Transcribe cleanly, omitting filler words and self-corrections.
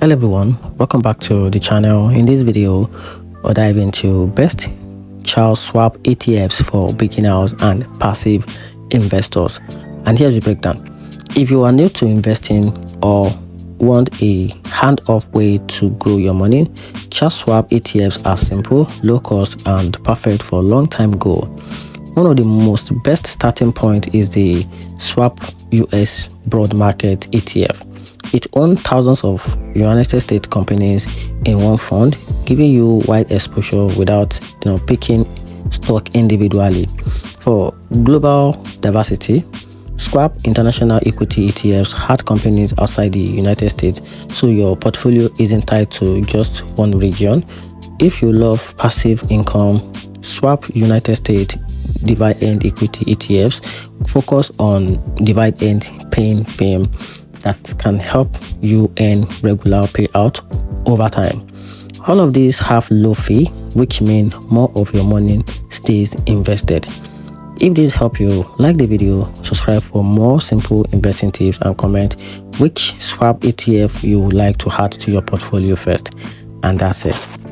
Hello everyone, welcome back to the channel. In this video we'll dive into best Charles Schwab ETFs for beginners and passive investors, and here's the breakdown. If you are new to investing or want a hand-off way to grow your money, Charles Schwab ETFs are simple, low cost, and perfect for long-term goal. One of the most best starting point is the Schwab US Broad Market ETF. It owns thousands of United States companies in one fund, giving you wide exposure without picking stock individually. For global diversity, Schwab International Equity ETFs had companies outside the United States, so your portfolio isn't tied to just one region. If you love passive income, Schwab United States dividend equity ETFs focus on dividend paying firm that can help you earn regular payout over time. All of these have low fee, which means more of your money stays invested. If this helped you, like the video, subscribe for more simple investing tips, and comment which Schwab ETF you would like to add to your portfolio first. And that's it.